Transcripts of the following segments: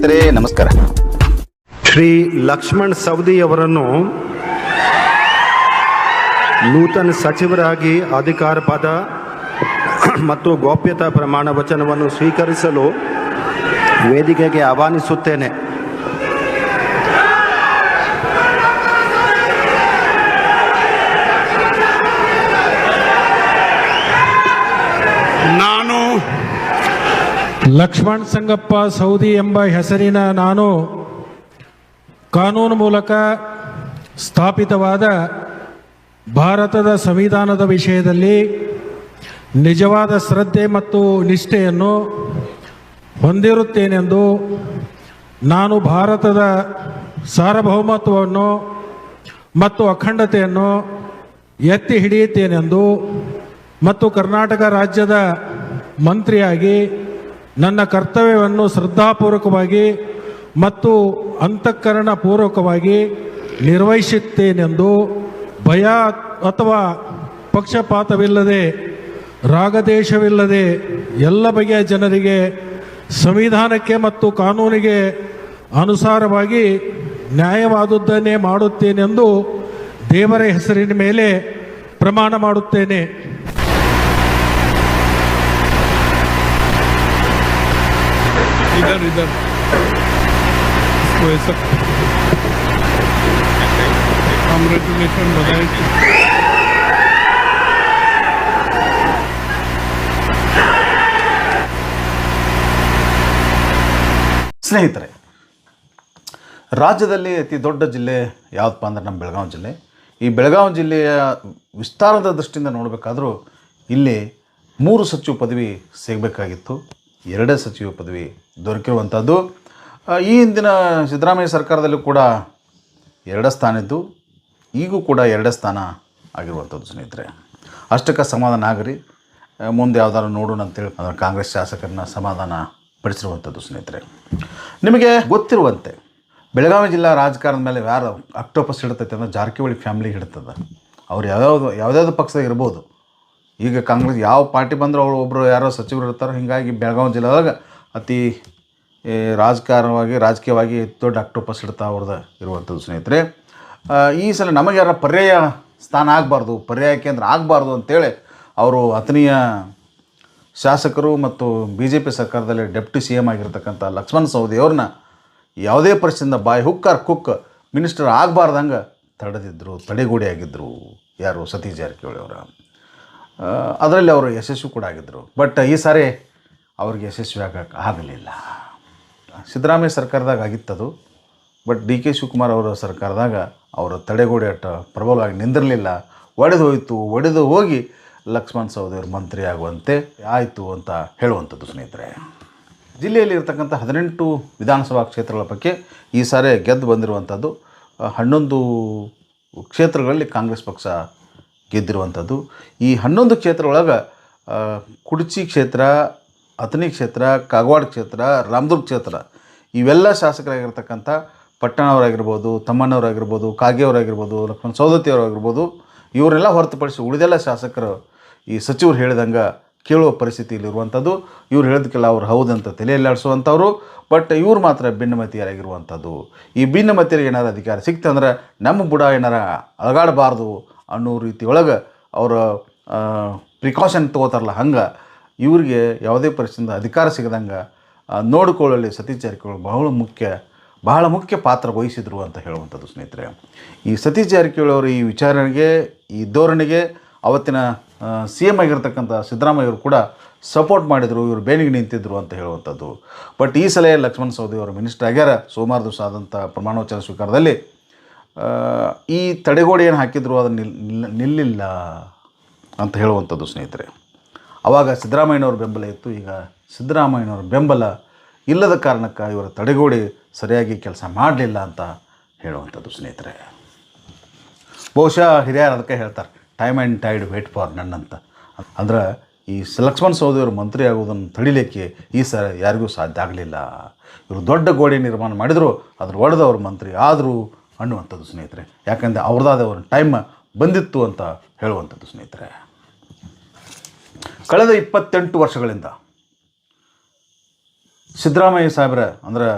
ಸ್ನೇಹಿತರೆ ನಮಸ್ಕಾರ. ಶ್ರೀ ಲಕ್ಷ್ಮಣ್ ಸವದಿ ಅವರನ್ನು ನೂತನ ಸಚಿವರಾಗಿ ಅಧಿಕಾರ ಪದ ಮತ್ತು ಗೌಪ್ಯತಾ ಪ್ರಮಾಣ ವಚನವನ್ನು ಸ್ವೀಕರಿಸಲು ವೇದಿಕೆಗೆ ಆಹ್ವಾನಿಸುತ್ತೇನೆ. ನಾನು ಲಕ್ಷ್ಮಣ್ ಸಂಗಪ್ಪ ಸೌದಿ ಎಂಬ ಹೆಸರಿನ ನಾನು ಕಾನೂನು ಮೂಲಕ ಸ್ಥಾಪಿತವಾದ ಭಾರತದ ಸಂವಿಧಾನದ ವಿಷಯದಲ್ಲಿ ನಿಜವಾದ ಶ್ರದ್ಧೆ ಮತ್ತು ನಿಷ್ಠೆಯನ್ನು ಹೊಂದಿರುತ್ತೇನೆಂದು, ನಾನು ಭಾರತದ ಸಾರ್ವಭೌಮತ್ವವನ್ನು ಮತ್ತು ಅಖಂಡತೆಯನ್ನು ಎತ್ತಿ ಹಿಡಿಯುತ್ತೇನೆಂದು ಮತ್ತು ಕರ್ನಾಟಕ ರಾಜ್ಯದ ಮಂತ್ರಿಯಾಗಿ ನನ್ನ ಕರ್ತವ್ಯವನ್ನು ಶ್ರದ್ಧಾಪೂರ್ವಕವಾಗಿ ಮತ್ತು ಅಂತಃಕರಣಪೂರ್ವಕವಾಗಿ ನಿರ್ವಹಿಸುತ್ತೇನೆಂದು ಭಯ ಅಥವಾ ಪಕ್ಷಪಾತವಿಲ್ಲದೆ ರಾಗದೇಶವಿಲ್ಲದೆ ಎಲ್ಲ ಬಗೆಯ ಜನರಿಗೆ ಸಂವಿಧಾನಕ್ಕೆ ಮತ್ತು ಕಾನೂನಿಗೆ ಅನುಸಾರವಾಗಿ ನ್ಯಾಯವಾದುದನ್ನೇ ಮಾಡುತ್ತೇನೆಂದು ದೇವರ ಹೆಸರಿನ ಮೇಲೆ ಪ್ರಮಾಣ ಮಾಡುತ್ತೇನೆ. इधर इसको ऐसा कांग्रेचुलेशन बधाई. ಸ್ನೇಹಿತರೆ, ರಾಜ್ಯದಲ್ಲಿ ಅತಿ ದೊಡ್ಡ ಜಿಲ್ಲೆ ಯಾವುದಪ್ಪ ಅಂದ್ರೆ ನಮ್ಮ ಬೆಳಗಾವಿ ಜಿಲ್ಲೆ. ಈ ಬೆಳಗಾವಿ ಜಿಲ್ಲೆಯ ವಿಸ್ತಾರದ ದೃಷ್ಟಿಯಿಂದ ನೋಡಬೇಕಾದ್ರೂ ಇಲ್ಲಿ 3 ಸಚಿವ ಪದವಿ ಸಿಗಬೇಕಾಗಿತ್ತು. 2 ಸಚಿವ ಪದವಿ ದೊರಕಿರುವಂಥದ್ದು. ಈ ಹಿಂದಿನ ಸಿದ್ದರಾಮಯ್ಯ ಸರ್ಕಾರದಲ್ಲೂ ಕೂಡ 2 ಸ್ಥಾನ ಇದ್ದು, ಈಗೂ ಕೂಡ 2 ಸ್ಥಾನ ಆಗಿರುವಂಥದ್ದು. ಸ್ನೇಹಿತರೆ, ಅಷ್ಟಕ್ಕೆ ಸಮಾಧಾನ ಆಗರಿ, ಮುಂದೆ ಯಾವ್ದಾದ್ರು ನೋಡೋಣ ಅಂತೇಳಿ ಅದರ ಕಾಂಗ್ರೆಸ್ ಶಾಸಕರನ್ನ ಸಮಾಧಾನ ಪಡಿಸಿರುವಂಥದ್ದು. ಸ್ನೇಹಿತರೆ, ನಿಮಗೆ ಗೊತ್ತಿರುವಂತೆ ಬೆಳಗಾವಿ ಜಿಲ್ಲಾ ರಾಜಕಾರಣದ ಮೇಲೆ ಯಾರು ಅಕ್ಟೋಪಸ್ ಹಿಡ್ತೈತೆ ಅಂದರೆ ಜಾರಕಿಹೊಳಿ ಫ್ಯಾಮಿಲಿ ಹಿಡ್ತದೆ. ಅವ್ರು ಯಾವುದ್ಯಾವುದು ಪಕ್ಷದಾಗ ಇರ್ಬೋದು. ಈಗ ಕಾಂಗ್ರೆಸ್ ಯಾವ ಪಾರ್ಟಿ ಬಂದರೂ ಅವರು ಒಬ್ಬರು ಯಾರೋ ಸಚಿವರು ಇರ್ತಾರೆ. ಹೀಗಾಗಿ ಬೆಳಗಾವಿ ಜಿಲ್ಲೆದಾಗ ಅತಿ ರಾಜಕೀಯವಾಗಿ ದೊಡ್ಡ ಅಕ್ಟೋಪಸ್ ಹಿಡ್ತಾ ಅವ್ರದ್ದು ಇರುವಂಥದ್ದು. ಸ್ನೇಹಿತರೆ, ಈ ಸಲ ನಮಗೆ ಯಾರ ಪರ್ಯಾಯ ಸ್ಥಾನ ಆಗಬಾರ್ದು, ಪರ್ಯಾಯ ಕೇಂದ್ರ ಆಗಬಾರ್ದು ಅಂತೇಳಿ ಅವರು ಅಥಣಿಯ ಶಾಸಕರು ಮತ್ತು BJP ಸರ್ಕಾರದಲ್ಲಿ ಡೆಪ್ಟಿ CM ಆಗಿರ್ತಕ್ಕಂಥ ಲಕ್ಷ್ಮಣ್ ಸವದಿ ಅವ್ರನ್ನ ಯಾವುದೇ ಪರಿಸ್ಥಿತಿಯಿಂದ ಬಾಯಿ ಕುಕ್ ಮಿನಿಸ್ಟರ್ ಆಗಬಾರ್ದಂಗೆ ತಡೆಗೋಡೆ ಆಗಿದ್ದರು. ಯಾರು? ಸತೀಶ್ ಜಾರಕಿಹೊಳಿ ಅವರು. ಅದರಲ್ಲಿ ಅವರು ಯಶಸ್ವಿ ಕೂಡ ಆಗಿದ್ದರು. ಬಟ್ ಈ ಸಾರಿ ಅವ್ರಿಗೆ ಯಶಸ್ವಿ ಆಗಲಿಲ್ಲ. ಸಿದ್ದರಾಮಯ್ಯ ಸರ್ಕಾರದಾಗ ಆಗಿತ್ತದು. ಬಟ್ DK ಶಿವಕುಮಾರ್ ಅವರ ಸರ್ಕಾರದಾಗ ಅವರು ತಡೆಗೋಡೆ ಅಟ್ಟ ಪ್ರಬಲವಾಗಿ ನಿಂದಿರಲಿಲ್ಲ. ಒಡೆದು ಹೋಗಿ ಲಕ್ಷ್ಮಣ್ ಸವದಿ ಅವರು ಮಂತ್ರಿ ಆಗುವಂತೆ ಆಯಿತು ಅಂತ ಹೇಳುವಂಥದ್ದು. ಸ್ನೇಹಿತರೆ, ಜಿಲ್ಲೆಯಲ್ಲಿ ಇರ್ತಕ್ಕಂಥ 18 ವಿಧಾನಸಭಾ ಕ್ಷೇತ್ರಗಳ ಪೈಕಿ ಈ ಸಾರಿ ಗೆದ್ದು ಬಂದಿರುವಂಥದ್ದು 11 ಕ್ಷೇತ್ರಗಳಲ್ಲಿ ಕಾಂಗ್ರೆಸ್ ಪಕ್ಷ ಗೆದ್ದಿರುವಂಥದ್ದು. ಈ 11 ಕ್ಷೇತ್ರದೊಳಗೆ ಕುಡಚಿ ಕ್ಷೇತ್ರ, ಅಥಣಿ ಕ್ಷೇತ್ರ, ಕಾಗವಾಡ ಕ್ಷೇತ್ರ, ರಾಮದುರ್ಗ ಕ್ಷೇತ್ರ ಇವೆಲ್ಲ ಶಾಸಕರಾಗಿರ್ತಕ್ಕಂಥ ಪಟ್ಟಣವರಾಗಿರ್ಬೋದು, ತಮ್ಮಣ್ಣವರಾಗಿರ್ಬೋದು, ಕಾಗೆಯವರಾಗಿರ್ಬೋದು, ಲಕ್ಷ್ಮಣ್ ಸವದತ್ತಿಯವರಾಗಿರ್ಬೋದು, ಇವರೆಲ್ಲ ಹೊರತುಪಡಿಸಿ ಉಳಿದೆಲ್ಲ ಶಾಸಕರು ಈ ಸಚಿವರು ಹೇಳಿದಂಗೆ ಕೇಳುವ ಪರಿಸ್ಥಿತಿಯಲ್ಲಿರುವಂಥದ್ದು. ಇವ್ರು ಹೇಳಿದಕ್ಕೆಲ್ಲ ಅವ್ರು ಹೌದಂತ ತಲೆಯಲ್ಲಾಡಿಸುವಂಥವ್ರು. ಬಟ್ ಇವ್ರು ಮಾತ್ರ ಭಿನ್ನಮತೀಯರಾಗಿರುವಂಥದ್ದು. ಈ ಭಿನ್ನಮತೀಯರಿಗೆ ಏನಾರು ಅಧಿಕಾರ ಸಿಕ್ತಂದ್ರೆ ನಮ್ಮ ಬುಡ ಏನಾರ ಅಲಗಾಡಬಾರ್ದು ಅನ್ನೋ ರೀತಿ ಒಳಗೆ ಅವರು ಪ್ರಿಕಾಷನ್ ತೊಗೋತಾರಲ್ಲ, ಹಂಗೆ ಇವ್ರಿಗೆ ಯಾವುದೇ ಪರಿಸ್ಥಿತಿಯಿಂದ ಅಧಿಕಾರ ಸಿಗದಂಗೆ ನೋಡಿಕೊಳ್ಳಲಿ ಸತೀಶ್ ಜಾರಕಿಹೊಳಿ ಬಹಳ ಮುಖ್ಯ ಪಾತ್ರ ವಹಿಸಿದರು ಅಂತ ಹೇಳುವಂಥದ್ದು. ಸ್ನೇಹಿತರೆ, ಈ ಸತೀಶ್ ಜಾರಕಿಹೊಳಿ ಅವರು ಈ ವಿಚಾರಣೆಗೆ, ಈ ಧೋರಣೆಗೆ ಅವತ್ತಿನ CM ಆಗಿರ್ತಕ್ಕಂಥ ಸಿದ್ದರಾಮಯ್ಯ ಅವರು ಕೂಡ ಸಪೋರ್ಟ್ ಮಾಡಿದರು, ಇವರು ಬೇನಿಗೆ ನಿಂತಿದ್ದರು ಅಂತ ಹೇಳುವಂಥದ್ದು. ಬಟ್ ಈ ಸಲ ಲಕ್ಷ್ಮಣ್ ಸವದಿ ಅವರು ಮಿನಿಸ್ಟರ್ ಆಗ್ಯಾರ. ಸೋಮವಾರ ದಿವಸ ಆದಂಥ ಪ್ರಮಾಣವಚನ ಸ್ವೀಕಾರದಲ್ಲಿ ಈ ತಡೆಗೋಡೆ ಏನು ಹಾಕಿದ್ರು ಅದನ್ನು ನಿಲ್ಲಿಲ್ಲ ಅಂತ ಹೇಳುವಂಥದ್ದು. ಸ್ನೇಹಿತರೆ, ಆವಾಗ ಸಿದ್ದರಾಮಯ್ಯನವ್ರ ಬೆಂಬಲ ಇತ್ತು. ಈಗ ಸಿದ್ದರಾಮಯ್ಯನವ್ರ ಬೆಂಬಲ ಇಲ್ಲದ ಕಾರಣಕ್ಕೆ ಇವರ ತಡೆಗೋಡೆ ಸರಿಯಾಗಿ ಕೆಲಸ ಮಾಡಲಿಲ್ಲ ಅಂತ ಹೇಳುವಂಥದ್ದು. ಸ್ನೇಹಿತರೆ, ಬಹುಶಃ ಹಿರಿಯರು ಅದಕ್ಕೆ ಹೇಳ್ತಾರೆ, time and tide wait for none ಅಂತ. ಅಂದ್ರೆ ಈ ಲಕ್ಷ್ಮಣ್ ಸವದಿ ಅವರು ಮಂತ್ರಿ ಆಗುವುದನ್ನು ತಡಿಲಿಕ್ಕೆ ಈ ಸಲ ಯಾರಿಗೂ ಸಾಧ್ಯ ಆಗಲಿಲ್ಲ. ಇವರು ದೊಡ್ಡ ಗೋಡೆ ನಿರ್ಮಾಣ ಮಾಡಿದರು, ಅದ್ರ ಒಡೆದು ಅವರು ಮಂತ್ರಿ ಆದರು ಅನ್ನುವಂಥದ್ದು. ಸ್ನೇಹಿತರೆ, ಯಾಕಂದರೆ ಅವ್ರದ್ದಾದ ಒಂದು ಟೈಮ್ ಬಂದಿತ್ತು ಅಂತ ಹೇಳುವಂಥದ್ದು. ಸ್ನೇಹಿತರೆ, ಕಳೆದ 28 ವರ್ಷಗಳಿಂದ ಸಿದ್ದರಾಮಯ್ಯ ಸಾಹೇಬ್ರ ಅಂದ್ರೆ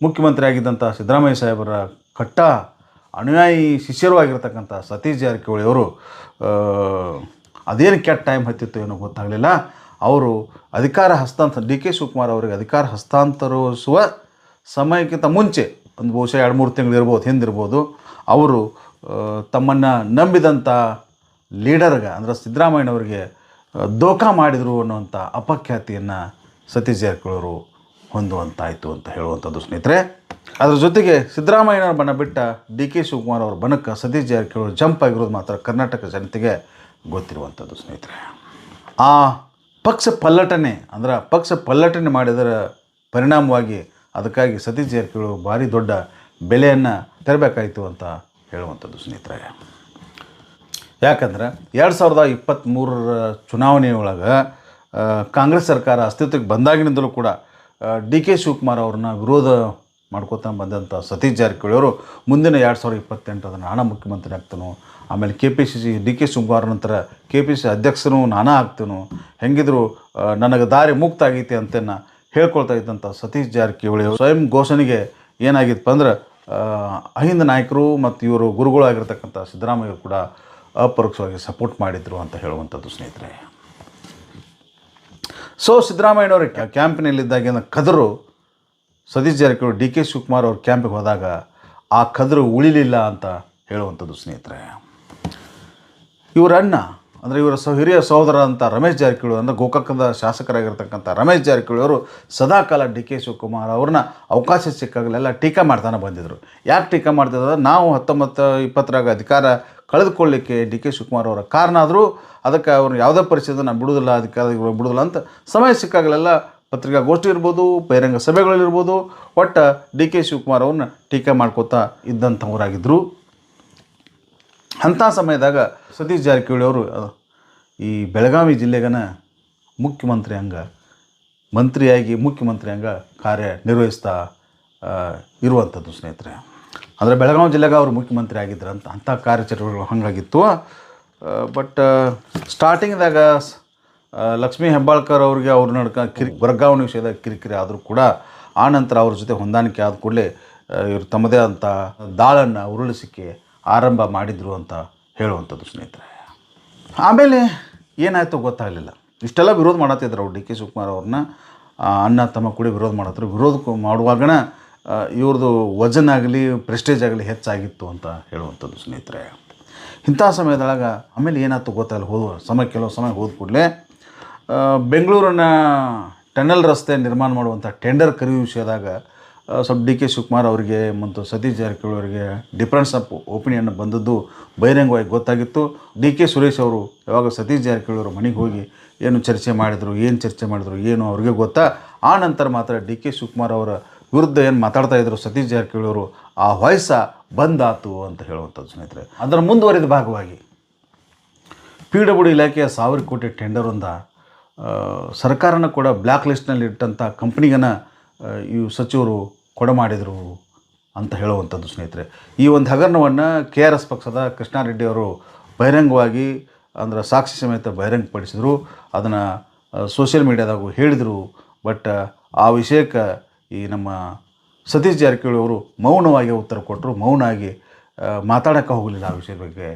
ಮುಖ್ಯಮಂತ್ರಿ ಆಗಿದ್ದಂಥ ಸಿದ್ದರಾಮಯ್ಯ ಸಾಹೇಬರ ಕಟ್ಟ ಅನುಯಾಯಿ ಶಿಷ್ಯರು ಆಗಿರ್ತಕ್ಕಂಥ ಸತೀಶ್ ಜಾರಕಿಹೊಳಿ ಅವರು ಅದೇನು ಕೆಟ್ಟ ಟೈಮ್ ಹತ್ತಿತ್ತು ಏನೋ ಗೊತ್ತಾಗಲಿಲ್ಲ. ಅವರು ಅಧಿಕಾರ ಹಸ್ತಾಂತರ ಡಿ ಕೆ ಶಿವಕುಮಾರ್ ಅವರಿಗೆ ಅಧಿಕಾರ ಹಸ್ತಾಂತರಿಸುವ ಸಮಯಕ್ಕಿಂತ ಮುಂಚೆ ಒಂದು ಬಹುಶಃ 2-3 ತಿಂಗಳು ಇರ್ಬೋದು, ಹಿಂದಿರ್ಬೋದು, ಅವರು ತಮ್ಮನ್ನು ನಂಬಿದಂಥ ಲೀಡರ್ಗೆ ಅಂದರೆ ಸಿದ್ದರಾಮಯ್ಯನವರಿಗೆ ದೋಖಾ ಮಾಡಿದರು ಅನ್ನುವಂಥ ಅಪಖ್ಯಾತಿಯನ್ನು ಸತೀಶ್ ಜಾರಕಿಹೊಳಿ ಹೊಂದುವಂತಾಯಿತು ಅಂತ ಹೇಳುವಂಥದ್ದು ಸ್ನೇಹಿತರೆ. ಅದರ ಜೊತೆಗೆ ಸಿದ್ದರಾಮಯ್ಯನವರ ಬಣ ಬಿಟ್ಟ ಡಿ ಕೆ ಶಿವಕುಮಾರ್ ಅವರ ಬಣಕ್ಕೆ ಸತೀಶ್ ಜಾರಕಿಹೊಳಿ ಜಂಪ್ ಆಗಿರೋದು ಮಾತ್ರ ಕರ್ನಾಟಕ ಜನತೆಗೆ ಗೊತ್ತಿರುವಂಥದ್ದು ಸ್ನೇಹಿತರೆ. ಆ ಪಕ್ಷ ಪಲ್ಲಟನೆ ಮಾಡಿದರ ಪರಿಣಾಮವಾಗಿ ಅದಕ್ಕಾಗಿ ಸತೀಶ್ ಜಾರಕಿಹೊಳಿ ಭಾರಿ ದೊಡ್ಡ ಬೆಲೆಯನ್ನು ತೆರಬೇಕಾಯಿತು ಅಂತ ಹೇಳುವಂಥದ್ದು ಸ್ನೇಹಿತರೆ. ಯಾಕಂದ್ರೆ 2023 ಚುನಾವಣೆಯೊಳಗೆ ಕಾಂಗ್ರೆಸ್ ಸರ್ಕಾರ ಅಸ್ತಿತ್ವಕ್ಕೆ ಬಂದಾಗಿನಿಂದಲೂ ಕೂಡ ಡಿ ಕೆ ಶಿವಕುಮಾರ್ ಅವ್ರನ್ನ ವಿರೋಧ ಮಾಡ್ಕೋತಾ ಬಂದಂಥ ಸತೀಶ್ ಜಾರಕಿಹೊಳಿ ಅವರು ಮುಂದಿನ 2028 ನಾನಾ ಮುಖ್ಯಮಂತ್ರಿ ಆಗ್ತಾನೋ, ಆಮೇಲೆ KPCC ಡಿ ಕೆ ಶಿವಕುಮಾರ್ ನಂತರ KPCC ಅಧ್ಯಕ್ಷನೂ ನಾನಾ ಆಗ್ತಾನೋ, ಹೆಂಗಿದ್ರು ನನಗೆ ದಾರಿ ಮುಕ್ತ ಆಗೈತಿ ಅಂತೇನ ಹೇಳ್ಕೊಳ್ತಾ ಇದ್ದಂಥ ಸತೀಶ್ ಜಾರಕಿಹೊಳಿ ಸ್ವಯಂ ಘೋಷಣೆಗೆ ಏನಾಗಿತ್ತು ಅಂದ್ರೆ ಅಹಿಂದ ನಾಯಕರು ಮತ್ತು ಇವರು ಗುರುಗಳಾಗಿರ್ತಕ್ಕಂಥ ಸಿದ್ದರಾಮಯ್ಯ ಕೂಡ ಅಪರೋಕ್ಷವಾಗಿ ಸಪೋರ್ಟ್ ಮಾಡಿದರು ಅಂತ ಹೇಳುವಂಥದ್ದು ಸ್ನೇಹಿತರೆ. ಸೊ ಸಿದ್ದರಾಮಯ್ಯನವರು ಕ್ಯಾಂಪಿನಲ್ಲಿದ್ದಾಗಿನ ಕದರು ಸತೀಶ್ ಜಾರಕಿಹೊಳಿ ಡಿ ಕೆ ಶಿವಕುಮಾರ್ ಅವ್ರ ಕ್ಯಾಂಪಿಗೆ ಹೋದಾಗ ಆ ಕದರು ಉಳಿಲಿಲ್ಲ ಅಂತ ಹೇಳುವಂಥದ್ದು ಸ್ನೇಹಿತರೆ. ಇವರ ಅಣ್ಣ ಅಂದರೆ ಇವರ ಹಿರಿಯ ಸಹೋದರ ಅಂತ ರಮೇಶ್ ಜಾರಕಿಹೊಳಿ ಅಂದರೆ ಗೋಕಾಕದ ಶಾಸಕರಾಗಿರ್ತಕ್ಕಂಥ ರಮೇಶ್ ಜಾರಕಿಹೊಳಿ ಅವರು ಸದಾಕಾಲ ಡಿ ಕೆ ಶಿವಕುಮಾರ್ ಅವ್ರನ್ನ ಅವಕಾಶ ಸಿಕ್ಕಾಗಲೆಲ್ಲ ಟೀಕಾ ಮಾಡ್ತಾನೆ ಬಂದಿದ್ದರು. ಯಾಕೆ ಟೀಕಾ ಮಾಡ್ತಿದ್ದಾರೆ? ನಾವು 1920 ಅಧಿಕಾರ ಕಳೆದುಕೊಳ್ಳಿಕ್ಕೆ ಡಿ ಕೆ ಶಿವಕುಮಾರ್ ಅವರ ಕಾರಣ ಆದರೂ ಅದಕ್ಕೆ ಅವ್ರು ಯಾವುದೇ ಪರಿಸ್ಥಿತಿ ನಾನು ಬಿಡುವುದಿಲ್ಲ, ಅಧಿಕಾರ ಬಿಡುವುದಿಲ್ಲ ಅಂತ ಸಮಯ ಸಿಕ್ಕಾಗಲೆಲ್ಲ ಪತ್ರಿಕಾಗೋಷ್ಠಿ ಇರ್ಬೋದು, ಬಹಿರಂಗ ಸಭೆಗಳಿರ್ಬೋದು, ಒಟ್ಟು ಡಿ ಕೆ ಶಿವಕುಮಾರ್ ಅವ್ರನ್ನ ಟೀಕೆ ಮಾಡ್ಕೋತಾ ಇದ್ದಂಥವರಾಗಿದ್ದರು. ಅಂಥ ಸಮಯದಾಗ ಸತೀಶ್ ಜಾರಕಿಹೊಳಿ ಅವರು ಈ ಬೆಳಗಾವಿ ಜಿಲ್ಲೆಗನ ಮುಖ್ಯಮಂತ್ರಿ ಹಂಗೆ ಕಾರ್ಯನಿರ್ವಹಿಸ್ತಾ ಇರುವಂಥದ್ದು ಸ್ನೇಹಿತರೆ. ಅಂದರೆ ಬೆಳಗಾವಿ ಜಿಲ್ಲೆಗೆ ಅವರು ಮುಖ್ಯಮಂತ್ರಿ ಆಗಿದ್ರಂತ ಅಂಥ ಕಾರ್ಯಚಟುವಟಿಕೆಗಳು ಹಾಗಾಗಿತ್ತು. ಬಟ್ ಸ್ಟಾರ್ಟಿಂಗ್ದಾಗ ಲಕ್ಷ್ಮೀ ಹೆಬ್ಬಾಳ್ಕರ್ ಅವ್ರಿಗೆ ಅವ್ರ ವರ್ಗಾವಣೆ ವಿಷಯದ ಕಿರಿಕಿರಿ ಆದರೂ ಕೂಡ ಆ ನಂತರ ಅವ್ರ ಜೊತೆ ಹೊಂದಾಣಿಕೆ ಆದ ಕೂಡಲೇ ಇವರು ತಮ್ಮದೇ ಅಂಥ ದಾಳನ್ನು ಉರುಳಿಸಿಕೆ ಆರಂಭ ಮಾಡಿದರು ಅಂತ ಹೇಳುವಂಥದ್ದು ಸ್ನೇಹಿತರೆ. ಆಮೇಲೆ ಏನಾಯಿತು ಗೊತ್ತಾಗಲಿಲ್ಲ. ಇಷ್ಟೆಲ್ಲ ವಿರೋಧ ಮಾಡತ್ತಿದ್ರು ಅವ್ರು ಡಿ ಕೆ ಶಿವಕುಮಾರ್ ಅವ್ರನ್ನ ಅಣ್ಣ ತಮ್ಮ ಕೂಡ ವಿರೋಧ ಮಾಡತ್ತಿದ್ರು. ವಿರೋಧ ಮಾಡುವಾಗನ ಇವ್ರದ್ದು ವಜನ್ ಆಗಲಿ ಪ್ರೆಸ್ಟೇಜ್ ಆಗಲಿ ಹೆಚ್ಚಾಗಿತ್ತು ಅಂತ ಹೇಳುವಂಥದ್ದು ಸ್ನೇಹಿತರೆ. ಇಂಥ ಸಮಯದೊಳಗೆ ಆಮೇಲೆ ಏನಾಯ್ತು ಗೊತ್ತಾಗಲ್ಲ. ಕೆಲವು ಸಮಯ ಹೋದ ಕೂಡಲೇ ಬೆಂಗಳೂರಿನ ಟನಲ್ ರಸ್ತೆ ನಿರ್ಮಾಣ ಮಾಡುವಂಥ ಟೆಂಡರ್ ಕರೆಯುವ ವಿಷಯದಾಗ ಸ್ವಲ್ಪ ಡಿ ಕೆ ಶಿವಕುಮಾರ್ ಅವರಿಗೆ ಮತ್ತು ಸತೀಶ್ ಜಾರಕಿಹೊಳಿ ಅವರಿಗೆ ಡಿಫ್ರೆನ್ಸ್ ಆಫ್ ಒಪಿನಿಯನ್ ಬಂದದ್ದು ಬಹಿರಂಗವಾಗಿ ಗೊತ್ತಾಗಿತ್ತು. ಡಿ ಕೆ ಸುರೇಶ್ ಅವರು ಯಾವಾಗ ಸತೀಶ್ ಜಾರಕಿಹೊಳಿ ಅವರ ಮನೆಗೆ ಹೋಗಿ ಏನು ಚರ್ಚೆ ಮಾಡಿದರು ಏನು ಅವ್ರಿಗೆ ಗೊತ್ತಾ. ಆ ನಂತರ ಮಾತ್ರ ಡಿ ಕೆ ಶಿವಕುಮಾರ್ ಅವರ ವಿರುದ್ಧ ಏನು ಮಾತಾಡ್ತಾಯಿದ್ರು ಸತೀಶ್ ಜಾರಕಿಹೊಳಿ ಅವರು ಆ ವಾಯ್ಸ ಬಂದಾತು ಅಂತ ಹೇಳುವಂಥದ್ದು ಸ್ನೇಹಿತರೆ. ಅದರ ಮುಂದುವರಿದ ಭಾಗವಾಗಿ PWD ಇಲಾಖೆಯ 1000 ಕೋಟಿ ಟೆಂಡರೊಂದ ಸರ್ಕಾರನ ಕೂಡ ಬ್ಲ್ಯಾಕ್ ಲಿಸ್ಟ್ನಲ್ಲಿ ಇಟ್ಟಂಥ ಕಂಪ್ನಿಗನ ಇವು ಸಚಿವರು ಕೊಡಮಾಡಿದರು ಅಂತ ಹೇಳುವಂಥದ್ದು ಸ್ನೇಹಿತರೆ. ಈ ಒಂದು ಹಗರಣವನ್ನು KRS ಪಕ್ಷದ ಕೃಷ್ಣಾರೆಡ್ಡಿ ಅವರು ಬಹಿರಂಗವಾಗಿ ಅಂದರೆ ಸಾಕ್ಷಿ ಸಮೇತ ಬಹಿರಂಗಪಡಿಸಿದರು. ಅದನ್ನು ಸೋಷಿಯಲ್ ಮೀಡಿಯಾದಾಗೂ ಹೇಳಿದರು. ಬಟ್ ಆ ವಿಷಯಕ್ಕೆ ಈ ನಮ್ಮ ಸತೀಶ್ ಜಾರಕಿಹೊಳಿ ಅವರು ಮೌನವಾಗಿ ಉತ್ತರ ಕೊಟ್ಟರು. ಮೌನಾಗಿ ಮಾತಾಡೋಕ್ಕೆ ಹೋಗಲಿಲ್ಲ ಆ ವಿಷಯದ ಬಗ್ಗೆ.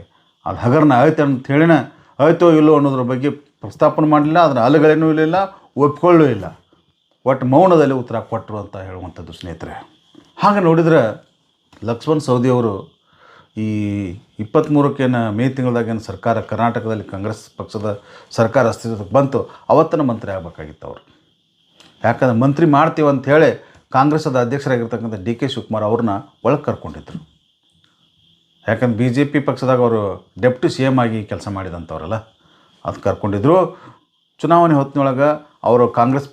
ಅದು ಹಗರಣ ಆಯ್ತು ಅಂತ ಹೇಳಿನ ಆಯ್ತೋ ಇಲ್ಲೋ ಅನ್ನೋದ್ರ ಬಗ್ಗೆ ಪ್ರಸ್ತಾಪನೆ ಮಾಡಲಿಲ್ಲ. ಅದರ ಅಲೆಗಳೇನೂ ಇಲ್ಲ, ಒಪ್ಕೊಳ್ಳೂ ಇಲ್ಲ. ಒಟ್ಟು ಮೌನದಲ್ಲಿ ಉತ್ತರ ಕೊಟ್ಟರು ಅಂತ ಹೇಳುವಂಥದ್ದು ಸ್ನೇಹಿತರೆ. ಹಾಗೆ ನೋಡಿದರೆ ಲಕ್ಷ್ಮಣ್ ಸವದಿಯವರು ಈ 23ಕ್ಕೆ ಮೇ ತಿಂಗಳದಾಗೇನು ಸರ್ಕಾರ ಕರ್ನಾಟಕದಲ್ಲಿ ಕಾಂಗ್ರೆಸ್ ಪಕ್ಷದ ಸರ್ಕಾರ ಅಸ್ತಿತ್ವಕ್ಕೆ ಬಂತು, ಅವತ್ತನ ಮಂತ್ರಿ ಆಗಬೇಕಾಗಿತ್ತು ಅವರು. ಯಾಕಂದ್ರೆ ಮಂತ್ರಿ ಮಾಡ್ತೀವಿ ಅಂಥೇಳಿ ಕಾಂಗ್ರೆಸ್ಸದ ಅಧ್ಯಕ್ಷರಾಗಿರ್ತಕ್ಕಂಥ ಡಿ ಕೆ ಶಿವಕುಮಾರ್ ಅವ್ರನ್ನ ಒಳಗೆ ಕರ್ಕೊಂಡಿದ್ರು. ಯಾಕಂದ್ರೆ BJP ಪಕ್ಷದಾಗ ಅವರು ಡೆಪ್ಟಿ CM ಆಗಿ ಕೆಲಸ ಮಾಡಿದಂಥವ್ರಲ್ಲ, ಅದು ಕರ್ಕೊಂಡಿದ್ರು. ಚುನಾವಣೆ ಹೊತ್ತಿನೊಳಗೆ ಅವರು ಕಾಂಗ್ರೆಸ್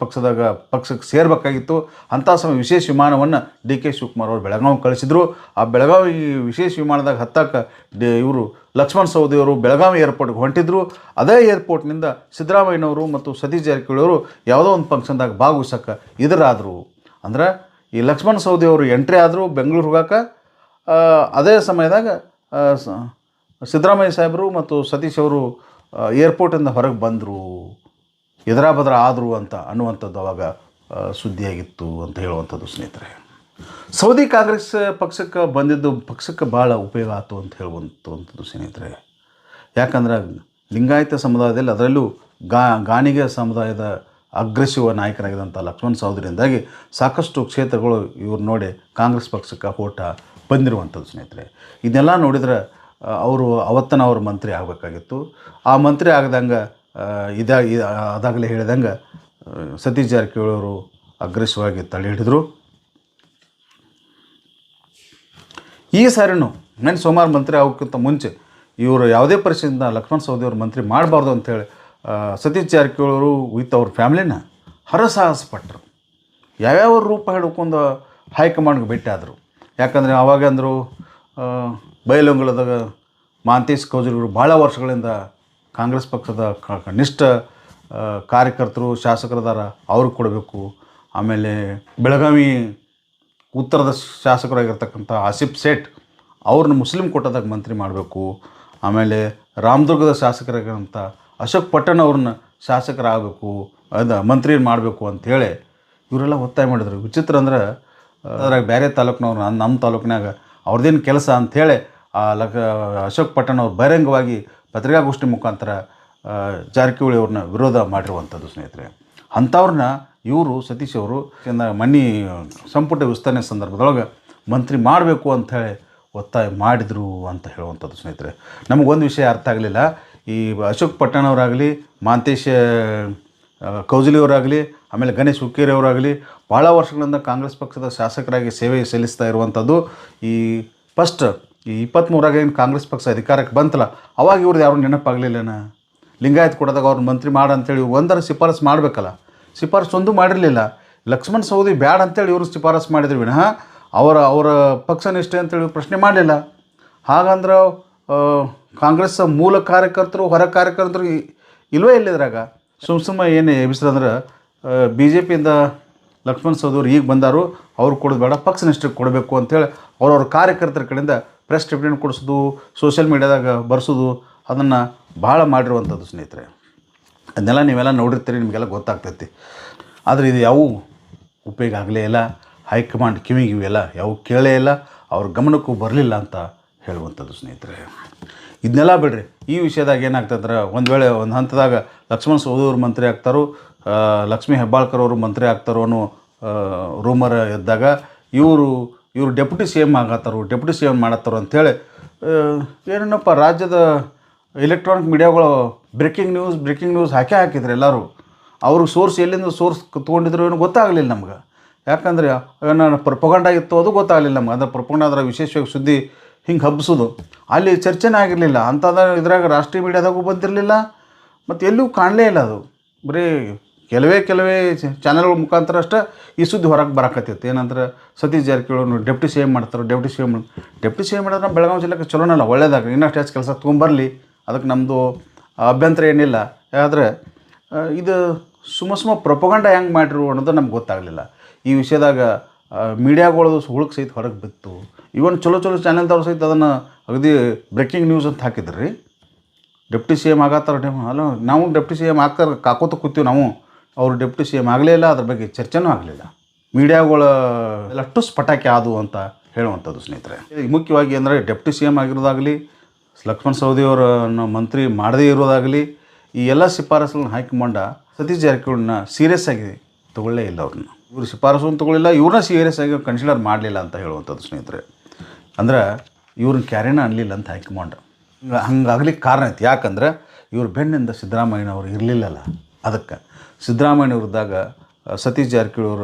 ಪಕ್ಷಕ್ಕೆ ಸೇರಬೇಕಾಗಿತ್ತು. ಅಂಥ ಸಮಯ ವಿಶೇಷ ವಿಮಾನವನ್ನು ಡಿ ಕೆ ಶಿವಕುಮಾರ್ ಅವರು ಬೆಳಗಾವಿ ಕಳಿಸಿದ್ರು. ಆ ಬೆಳಗಾವಿ ವಿಶೇಷ ವಿಮಾನದಾಗ ಹತ್ತಕ್ಕೆ ಇವರು ಲಕ್ಷ್ಮಣ್ ಸವದಿಯವರು ಬೆಳಗಾವಿ ಏರ್ಪೋರ್ಟ್ಗೆ ಹೊಂಟಿದ್ರು. ಅದೇ ಏರ್ಪೋರ್ಟ್ನಿಂದ ಸಿದ್ದರಾಮಯ್ಯನವರು ಮತ್ತು ಸತೀಶ್ ಜಾರಕಿಹೊಳಿ ಅವರು ಯಾವುದೋ ಒಂದು ಫಂಕ್ಷನ್ದಾಗ ಭಾಗವಹಿಸೋಕ್ಕೆ ಇದರಾದರು. ಅಂದ್ರೆ ಈ ಲಕ್ಷ್ಮಣ್ ಸವದಿಯವರು ಎಂಟ್ರಿ ಆದರು ಬೆಂಗಳೂರು ಹೋಗೋಕೆ. ಅದೇ ಸಮಯದಾಗ ಸಿದ್ದರಾಮಯ್ಯ ಸಾಹೇಬರು ಮತ್ತು ಸತೀಶ್ ಅವರು ಏರ್ಪೋರ್ಟಿಂದ ಹೊರಗೆ ಬಂದರು, ಎದರಾ ಬದರ ಆದರು ಅಂತ ಅನ್ನುವಂಥದ್ದು ಅವಾಗ ಸುದ್ದಿಯಾಗಿತ್ತು ಅಂತ ಹೇಳುವಂಥದ್ದು ಸ್ನೇಹಿತರೆ. ಸೌದಿ ಕಾಂಗ್ರೆಸ್ ಪಕ್ಷಕ್ಕೆ ಬಂದಿದ್ದು ಪಕ್ಷಕ್ಕೆ ಭಾಳ ಉಪಯೋಗ ಆಯಿತು ಅಂತ ಹೇಳುವಂಥದ್ದು ಸ್ನೇಹಿತರೆ. ಯಾಕಂದ್ರೆ ಲಿಂಗಾಯತ ಸಮುದಾಯದಲ್ಲಿ ಅದರಲ್ಲೂ ಗಾಣಿಗ ಸಮುದಾಯದ ಅಗ್ರೆಸಿವ್ ನಾಯಕರಾಗಿದ್ದಂಥ ಲಕ್ಷ್ಮಣ ಸವದಿಯಿಂದಾಗಿ ಸಾಕಷ್ಟು ಕ್ಷೇತ್ರಗಳು ಇವ್ರು ನೋಡಿ ಕಾಂಗ್ರೆಸ್ ಪಕ್ಷಕ್ಕೆ ಓಟ ಬಂದಿರುವಂಥದ್ದು ಸ್ನೇಹಿತರೆ. ಇದನ್ನೆಲ್ಲ ನೋಡಿದ್ರೆ ಅವರು ಅವ್ರ ಮಂತ್ರಿ ಆಗಬೇಕಾಗಿತ್ತು. ಆ ಮಂತ್ರಿ ಆಗದಂಗೆ ಅದಾಗಲೇ ಹೇಳಿದಂಗೆ ಸತೀಶ್ ಜಾರಕಿಹೊಳಿ ಅವರು ಅಗ್ರೆಸಿವ್ ಆಗಿ ತಡೆ ಹಿಡಿದ್ರು. ಈ ಸಾರಿನೂ ನಾನು ಸೋಮವಾರ ಮಂತ್ರಿ ಆಗೋಕ್ಕಿಂತ ಮುಂಚೆ ಇವರು ಯಾವುದೇ ಪರಿಸ್ಥಿತಿಯಿಂದ ಲಕ್ಷ್ಮಣ ಸವದಿ ಅವರು ಮಂತ್ರಿ ಮಾಡಬಾರ್ದು ಅಂಥೇಳಿ ಸತೀಶ್ ಜಾರಕಿಹೊಳಿ ಅವರು ವಿತ್ ಅವ್ರ ಫ್ಯಾಮ್ಲಿನ ಹರಸಾಹಸ ಪಟ್ಟರು. ಯಾವ್ಯಾವ ರೂಪ ಹಿಡ್ಕೊಂಡು ಹೈಕಮಾಂಡ್ಗೆ ಭೇಟಿ ಆದರು. ಯಾಕಂದರೆ ಆವಾಗ ಅಂದರು ಬಯಲುಂಗಲದಾಗ ಮಹಾಂತೇಶ್ ಕೌಜಲೂರು ಭಾಳ ವರ್ಷಗಳಿಂದ ಕಾಂಗ್ರೆಸ್ ಪಕ್ಷದ ಕನಿಷ್ಠ ಕಾರ್ಯಕರ್ತರು ಶಾಸಕರದಾರ ಅವ್ರಿಗೆ ಕೊಡಬೇಕು. ಆಮೇಲೆ ಬೆಳಗಾವಿ ಉತ್ತರದ ಶಾಸಕರಾಗಿರ್ತಕ್ಕಂಥ ಆಸಿಫ್ ಸೇಠ್ ಅವ್ರನ್ನ ಮುಸ್ಲಿಂ ಕೋಟಾದಾಗ ಮಂತ್ರಿ ಮಾಡಬೇಕು. ಆಮೇಲೆ ರಾಮದುರ್ಗದ ಶಾಸಕರಾಗಿರೋಂಥ ಅಶೋಕ್ ಪಟ್ಟಣ್ ಅವ್ರನ್ನ ಶಾಸಕರಾಗಬೇಕು, ಮಂತ್ರಿ ಮಾಡಬೇಕು ಅಂಥೇಳಿ ಇವರೆಲ್ಲ ಒತ್ತಾಯ ಮಾಡಿದರು. ವಿಚಿತ್ರ ಅಂದ್ರೆ ಅದ್ರಾಗ ಬೇರೆ ತಾಲೂಕಿನವ್ರು ನಮ್ಮ ತಾಲೂಕಿನಾಗ ಅವ್ರದ್ದೇನು ಕೆಲಸ ಅಂಥೇಳಿ ಅಶೋಕ್ ಪಟ್ಟಣ್ ಅವ್ರು ಬಹಿರಂಗವಾಗಿ ಪತ್ರಿಕಾಗೋಷ್ಠಿ ಮುಖಾಂತರ ಜಾರಕಿಹೊಳಿ ಅವ್ರನ್ನ ವಿರೋಧ ಮಾಡಿರುವಂಥದ್ದು ಸ್ನೇಹಿತರೆ. ಅಂಥವ್ರನ್ನ ಇವರು ಸತೀಶ್ ಅವರು ಮನ್ನಿ ಸಂಪುಟ ವಿಸ್ತರಣೆ ಸಂದರ್ಭದೊಳಗೆ ಮಂತ್ರಿ ಮಾಡಬೇಕು ಅಂಥೇಳಿ ಒತ್ತಾಯ ಮಾಡಿದರು ಅಂತ ಹೇಳುವಂಥದ್ದು ಸ್ನೇಹಿತರೆ. ನಮಗೊಂದು ವಿಷಯ ಅರ್ಥ ಆಗಲಿಲ್ಲ. ಈ ಅಶೋಕ್ ಪಟ್ಟಣ್ ಅವರಾಗಲಿ, ಮಹಾಂತೇಶ್ ಕೌಜಲಿಯವರಾಗಲಿ, ಆಮೇಲೆ ಗಣೇಶ್ ಹುಕ್ಕೇರಿ ಅವರಾಗಲಿ ಭಾಳ ವರ್ಷಗಳಿಂದ ಕಾಂಗ್ರೆಸ್ ಪಕ್ಷದ ಶಾಸಕರಾಗಿ ಸೇವೆ ಸಲ್ಲಿಸ್ತಾ ಇರುವಂಥದ್ದು. ಈ ಫಸ್ಟ್ ಈ 23ರಾಗ ಏನು ಕಾಂಗ್ರೆಸ್ ಪಕ್ಷ ಅಧಿಕಾರಕ್ಕೆ ಬಂತಲ್ಲ ಅವಾಗ ಇವ್ರದ್ದು ಯಾರು ನೆನಪಾಗಲಿಲ್ಲನ. ಲಿಂಗಾಯತ್ ಕೊಡೋದಾಗ ಅವ್ರನ್ನ ಮಂತ್ರಿ ಮಾಡಂತೇಳಿ ಒಂದರ ಶಿಫಾರಸು ಮಾಡಬೇಕಲ್ಲ, ಶಿಫಾರಸು ಒಂದು ಮಾಡಿರಲಿಲ್ಲ. ಲಕ್ಷ್ಮಣ ಸವದಿ ಬ್ಯಾಡ ಅಂತೇಳಿ ಇವರು ಶಿಫಾರಸು ಮಾಡಿದ್ರು ವಿನಃ ಅವರ ಪಕ್ಷ ನಿಷ್ಠೆ ಅಂತೇಳಿ ಪ್ರಶ್ನೆ ಮಾಡಲಿಲ್ಲ. ಹಾಗಂದ್ರೆ ಕಾಂಗ್ರೆಸ್ ಮೂಲ ಕಾರ್ಯಕರ್ತರು ಹೊರ ಕಾರ್ಯಕರ್ತರು ಇಲ್ವೇ ಇಲ್ಲಿದ್ರಾಗ ಸುಮ್ಮ ಏನು ಎಬ್ಬಿಸ್ರಂದ್ರೆ ಬಿ.ಜೆ. ಪಿಯಿಂದ ಲಕ್ಷ್ಮಣ ಸವದಿ ಈಗ ಬಂದಾರು ಅವ್ರು ಕೊಡೋದು ಬೇಡ, ಪಕ್ಷ ನಿಷ್ಠೆಗೆ ಕೊಡಬೇಕು ಅಂಥೇಳಿ ಅವ್ರವ್ರ ಕಾರ್ಯಕರ್ತರ ಕಡೆಯಿಂದ ಪ್ರೆಸ್ ಸ್ಟೇಟ್ಮೆಂಟ್ ಕೊಡಿಸೋದು, ಸೋಷಿಯಲ್ ಮೀಡ್ಯಾದಾಗ ಬರ್ಸೋದು ಅದನ್ನು ಭಾಳ ಮಾಡಿರುವಂಥದ್ದು ಸ್ನೇಹಿತರೆ. ಅದನ್ನೆಲ್ಲ ನೀವೆಲ್ಲ ನೋಡಿರ್ತೀರಿ, ನಿಮಗೆಲ್ಲ ಗೊತ್ತಾಗ್ತೈತಿ. ಆದರೆ ಇದು ಯಾವ ಉಪಯೋಗ ಆಗಲೇ ಇಲ್ಲ. ಹೈಕಮಾಂಡ್ ಕಿವಿಗೆ ಇವೆಲ್ಲ ಯಾವ ಕೇಳೇ ಇಲ್ಲ, ಅವ್ರ ಗಮನಕ್ಕೂ ಬರಲಿಲ್ಲ ಅಂತ ಹೇಳುವಂಥದ್ದು ಸ್ನೇಹಿತರೆ. ಇದನ್ನೆಲ್ಲ ಬಿಡ್ರಿ. ಈ ವಿಷಯದಾಗ ಏನಾಗ್ತಂದ್ರೆ ಒಂದು ವೇಳೆ ಒಂದು ಹಂತದಾಗ ಲಕ್ಷ್ಮಣ ಸವದಿ ಅವರು ಮಂತ್ರಿ ಆಗ್ತಾರೋ, ಲಕ್ಷ್ಮೀ ಹೆಬ್ಬಾಳ್ಕರ್ ಅವರು ಮಂತ್ರಿ ಆಗ್ತಾರೋ ಅನ್ನೋ ರೂಮರ್ ಇದ್ದಾಗ ಇವರು ಡೆಪ್ಯೂಟಿ ಸಿ ಎಮ್ ಆಗತ್ತಾರೋ, ಡೆಪ್ಯೂಟಿ ಸಿ ಎಮ್ ಮಾಡತ್ತಾರೋ ಅಂಥೇಳಿ ಏನೇನಪ್ಪ ರಾಜ್ಯದ ಎಲೆಕ್ಟ್ರಾನಿಕ್ ಮೀಡಿಯಾಗಳು ಬ್ರೇಕಿಂಗ್ ನ್ಯೂಸ್ ಹಾಕಿದ್ರು ಎಲ್ಲರೂ. ಅವ್ರಿಗೆ ಸೋರ್ಸ್ ಎಲ್ಲಿಂದ ಸೋರ್ಸ್ ತೊಗೊಂಡಿದ್ರು ಏನೋ ಗೊತ್ತಾಗಲಿಲ್ಲ ನಮ್ಗೆ. ಯಾಕಂದರೆ ನಾನು ಪ್ರೊಪಗಂಡ ಇತ್ತು ಅದು ಗೊತ್ತಾಗಲಿಲ್ಲ ನಮ್ಗೆ. ಅಂದರೆ ಪ್ರೊಪಗಂಡ ಅದರ ವಿಶೇಷವಾಗಿ ಸುದ್ದಿ ಹಿಂಗೆ ಹಬ್ಬಿಸೋದು ಅಲ್ಲಿ ಚರ್ಚೆನೇ ಆಗಿರಲಿಲ್ಲ. ಅಂಥದ್ದು ಇದ್ರಾಗ ರಾಷ್ಟ್ರೀಯ ಮೀಡಿಯಾದಾಗೂ ಬಂದಿರಲಿಲ್ಲ, ಮತ್ತು ಎಲ್ಲೂ ಕಾಣಲೇ ಇಲ್ಲ. ಅದು ಬರೀ ಕೆಲವೇ ಚಾನೆಲ್ಗಳ ಮುಖಾಂತರ ಅಷ್ಟೇ ಈ ಸುದ್ದಿ ಹೊರಗೆ ಬರಾಕತ್ತೈತೆ. ಏನಂದ್ರೆ Satish Jarkiholi deputy C M ಮಾಡ್ತಾರೆ, ಡೆಪ್ಟಿ ಸಿ ಎಮ್ ಮಾಡಿದ್ರೆ ಬೆಳಗಾವಿ ಜಿಲ್ಲೆಗೆ ಚಲೋನಲ್ಲ, ಒಳ್ಳೇದಾಗ ಇನ್ನಷ್ಟು ಹೆಚ್ಚು ಕೆಲಸ ತೊಗೊಂಬರಲಿ, ಅದಕ್ಕೆ ನಮ್ಮದು ಅಭ್ಯಂತರ ಏನಿಲ್ಲ. ಆದರೆ ಇದು ಸುಮ್ಮ ಪ್ರೊಪಗಂಡ ಹೆಂಗೆ ಮಾಡಿರು ಅನ್ನೋದು ನಮ್ಗೆ ಗೊತ್ತಾಗಲಿಲ್ಲ. ಈ ವಿಷಯದಾಗ ಮೀಡಿಯಾಗಳದು ಹುಳುಕ್ ಸಹಿತ ಹೊರಗೆ ಬಿತ್ತು. ಇವನ್ ಚಲೋ ಚಾನೆಲ್ದವ್ರು ಸಹಿತ ಅದನ್ನು ಅಗದಿ ಬ್ರೇಕಿಂಗ್ ನ್ಯೂಸ್ ಅಂತ ಹಾಕಿದ್ರಿ. ಡೆಪ್ಟಿ ಸಿ ಎಮ್ ಆಗತ್ತಾರ, ಅಲ್ಲ ನಾವು ಡೆಪ್ಟಿ ಸಿ ಎಮ್ ಆಗ್ತಾರೆ ಕಾಕೋತ ಕೂತೀವಿ ನಾವು. ಅವರು ಡೆಪ್ಟಿ ಸಿ ಎಮ್ ಆಗಲೇ ಇಲ್ಲ, ಅದ್ರ ಬಗ್ಗೆ ಚರ್ಚೆನೂ ಆಗಲಿಲ್ಲ. ಮೀಡಿಯಾಗಳ ಎಲ್ಲಷ್ಟು ಸ್ಫಟಾಕಿ ಆದವು ಅಂತ ಹೇಳುವಂಥದ್ದು ಸ್ನೇಹಿತರೆ. ಮುಖ್ಯವಾಗಿ ಅಂದರೆ ಡೆಪ್ಟಿ ಸಿ ಎಮ್ ಆಗಿರೋದಾಗಲಿ, ಲಕ್ಷ್ಮಣ ಸವದಿ ಅವರನ್ನು ಮಂತ್ರಿ ಮಾಡದೇ ಇರೋದಾಗಲಿ, ಈ ಎಲ್ಲ ಶಿಫಾರಸುಗಳನ್ನ ಹೈಕಮಾಂಡ ಸತೀಶ್ ಜಾರಕಿಹೊಳಿನ ಸೀರಿಯಸ್ ಆಗಿ ತೊಗೊಳ್ಳೇ ಇಲ್ಲ. ಅವ್ರನ್ನ ಇವರು ಶಿಫಾರಸು ತೊಗೊಳ್ಳಿಲ್ಲ, ಇವ್ರನ್ನ ಸೀರಿಯಸ್ ಆಗಿ ಕನ್ಸಿಡರ್ ಮಾಡಲಿಲ್ಲ ಅಂತ ಹೇಳುವಂಥದ್ದು ಸ್ನೇಹಿತರೆ. ಅಂದ್ರೆ ಇವ್ರನ್ನ ಕ್ಯಾರಿನ ಅನ್ನಲಿಲ್ಲ ಅಂತ ಹೈಕಮಾಂಡ್. ಹಂಗಾಗ್ಲಿಕ್ಕೆ ಕಾರಣ ಐತಿ. ಯಾಕಂದ್ರೆ ಇವ್ರ ಬೆನ್ನಿಂದ ಸಿದ್ದರಾಮಯ್ಯನವರು ಇರಲಿಲ್ಲಲ್ಲ, ಅದಕ್ಕೆ ಸಿದ್ದರಾಮಯ್ಯವ್ರದ್ದಾಗ ಸತೀಶ್ ಜಾರಕಿಹೊಳಿ ಅವರ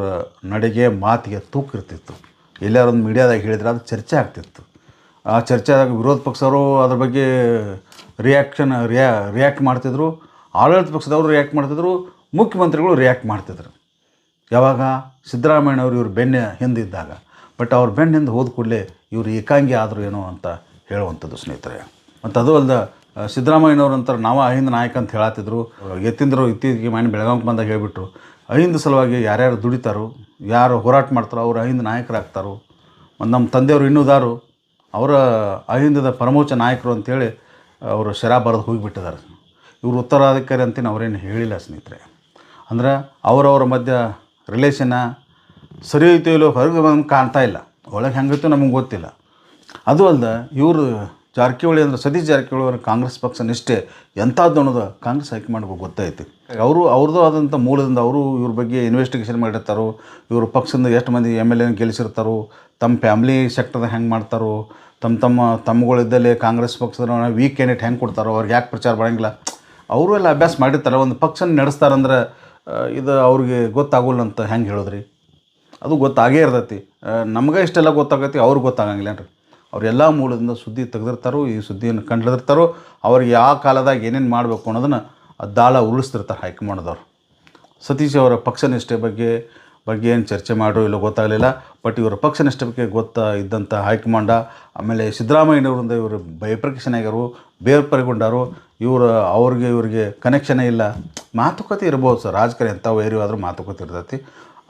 ನಡೆಗೆ ಮಾತಿಗೆ ತೂಕ ಇರ್ತಿತ್ತು. ಎಲ್ಲಾರೊಂದು ಮೀಡಿಯಾದಾಗ ಹೇಳಿದ್ರೆ ಅದು ಚರ್ಚೆ ಆಗ್ತಿತ್ತು. ಆ ಚರ್ಚೆದಾಗ ವಿರೋಧ ಪಕ್ಷವರು ಅದ್ರ ಬಗ್ಗೆ ರಿಯಾಕ್ಟ್ ಮಾಡ್ತಿದ್ರು, ಆಡಳಿತ ಪಕ್ಷದವರು ರಿಯಾಕ್ಟ್ ಮಾಡ್ತಿದ್ರು, ಮುಖ್ಯಮಂತ್ರಿಗಳು ರಿಯಾಕ್ಟ್ ಮಾಡ್ತಿದ್ರು. ಯಾವಾಗ ಸಿದ್ದರಾಮಯ್ಯನವರು ಇವ್ರ ಬೆನ್ನ ಹಿಂದಿದ್ದಾಗ. ಬಟ್ ಅವ್ರ ಬೆನ್ನ ಹಿಂದೆ ಹೋದ ಕೂಡಲೇ ಇವರು ಏಕಾಂಗಿ ಆದರು ಏನೋ ಅಂತ ಹೇಳುವಂಥದ್ದು ಸ್ನೇಹಿತರೆ. ಮತ್ತು ಅದು ಅಲ್ಲದೆ ಸಿದ್ದರಾಮಯ್ಯನವ್ರು ಅಂತಾರೆ ನಾವು ಅಹಿಂದ ನಾಯಕ ಅಂತ ಹೇಳತ್ತಿದ್ರು. ಎತ್ತಿಂದರು ಇತ್ತೀಚೆಗೆ ಮನೆ ಬೆಳಗಾವಿಗೆ ಬಂದಾಗ ಹೇಳಿಬಿಟ್ರು, ಅಹಿಂದ ಸಲುವಾಗಿ ಯಾರ್ಯಾರು ದುಡಿತಾರೋ, ಯಾರು ಹೋರಾಟ ಮಾಡ್ತಾರೋ ಅವ್ರು ಅಹಿಂದ ನಾಯಕರಾಗ್ತಾರೋ. ಮತ್ತು ನಮ್ಮ ತಂದೆಯವರು ಇನ್ನೂದಾರು ಅವರ ಅಹಿಂದದ ಪರಮೋಚ್ಚ ನಾಯಕರು ಅಂಥೇಳಿ ಅವರು ಶರಾ ಬರೆದು ಹೋಗಿಬಿಟ್ಟಿದ್ದಾರೆ. ಇವರು ಉತ್ತರಾಧಿಕಾರಿ ಅಂತೇನು ಅವರೇನು ಹೇಳಿಲ್ಲ ಸ್ನೇಹಿತರೆ. ಅಂದ್ರೆ ಅವರವರ ಮಧ್ಯ ರಿಲೇಷನ್ನ ಸರಿ ಐತೋ ಇಲ್ಲೋ ಹೊರಗೆ ನಮ್ಗೆ ಕಾಣ್ತಾ ಇಲ್ಲ, ಒಳಗೆ ಹೆಂಗೈತೋ ನಮಗೆ ಗೊತ್ತಿಲ್ಲ. ಅದು ಅಲ್ಲದೆ ಇವರು ಜಾರಕಿಹೊಳಿ ಅಂದರೆ ಸತೀಶ್ ಜಾರಕಿಹೊಳಿ ಅವರು ಕಾಂಗ್ರೆಸ್ ಪಕ್ಷ ನಿಷ್ಠೆ ಎಂಥದ್ದು ಅನ್ನೋದು ಕಾಂಗ್ರೆಸ್ ಹೈಕಮಾಂಡ್ಗೆ ಗೊತ್ತೈತಿ. ಅವ್ರದ್ದು ಆದಂಥ ಮೂಲದಿಂದ ಅವರು ಇವ್ರ ಬಗ್ಗೆ ಇನ್ವೆಸ್ಟಿಗೇಷನ್ ಮಾಡಿರ್ತಾರೋ, ಇವ್ರ ಪಕ್ಷದಿಂದ ಎಷ್ಟು ಮಂದಿ MLA ಗೆಲ್ಲಿಸಿರ್ತಾರೋ, ತಮ್ಮ ಫ್ಯಾಮ್ಲಿ ಸೆಕ್ಟರ್ದಾಗ ಹೆಂಗೆ ಮಾಡ್ತಾರೋ, ತಮ್ಮಗಳಿದ್ದಲ್ಲೇ ಕಾಂಗ್ರೆಸ್ ಪಕ್ಷದ ವೀಕ್ ಕ್ಯಾಂಡಿಡೇಟ್ ಹೆಂಗೆ ಕೊಡ್ತಾರೋ, ಅವ್ರಿಗೆ ಯಾಕೆ ಪ್ರಚಾರ ಮಾಡೋಂಗಿಲ್ಲ, ಅವರು ಎಲ್ಲ ಅಭ್ಯಾಸ ಮಾಡಿರ್ತಾರೆ. ಒಂದು ಪಕ್ಷನ ನಡೆಸ್ತಾರಂದ್ರೆ ಇದು ಅವ್ರಿಗೆ ಗೊತ್ತಾಗೋಲ್ಲ ಅಂತ ಹೆಂಗೆ ಹೇಳಿದ್ರಿ? ಅದು ಗೊತ್ತಾಗೇ ಇರ್ತೈತಿ. ನಮಗೆ ಇಷ್ಟೆಲ್ಲ ಗೊತ್ತಾಗೈತಿ, ಅವ್ರಿಗೆ ಗೊತ್ತಾಗಂಗಿಲ್ಲ ರೀ. ಅವರೆಲ್ಲ ಮೂಲದಿಂದ ಸುದ್ದಿ ತೆಗೆದಿರ್ತಾರೋ, ಈ ಸುದ್ದಿಯನ್ನು ಕಂಡಿರ್ತಾರೋ, ಅವ್ರಿಗೆ ಯಾವ ಕಾಲದಾಗ ಏನೇನು ಮಾಡಬೇಕು ಅನ್ನೋದನ್ನು ದಾಳ ಉರುಳಿಸ್ತಿರ್ತಾರೆ ಹೈಕಮಾಂಡ್ದವ್ರು. ಸತೀಶ್ ಅವರ ಪಕ್ಷನಿಷ್ಠೆ ಬಗ್ಗೆ ಏನು ಚರ್ಚೆ ಮಾಡೋ ಇಲ್ಲೋ ಗೊತ್ತಾಗಲಿಲ್ಲ. ಬಟ್ ಇವರ ಪಕ್ಷನಿಷ್ಠೆ ಬಗ್ಗೆ ಇದ್ದಂಥ ಹೈಕಮಾಂಡ, ಆಮೇಲೆ ಸಿದ್ದರಾಮಯ್ಯನವರಿಂದ ಇವರು ಭಯಪ್ರಕೇಶನಾಗ್ಯಾರು, ಬೇರ್ಪರಿಗೊಂಡಾರು. ಇವ್ರಿಗೆ ಕನೆಕ್ಷನೇ ಇಲ್ಲ. ಮಾತುಕತೆ ಇರ್ಬೋದು ಸರ್, ರಾಜಕಾರಣ ಎಂಥ ವೈರಿ ಆದರೂ ಮಾತುಕತೆ ಇರ್ತೈತಿ.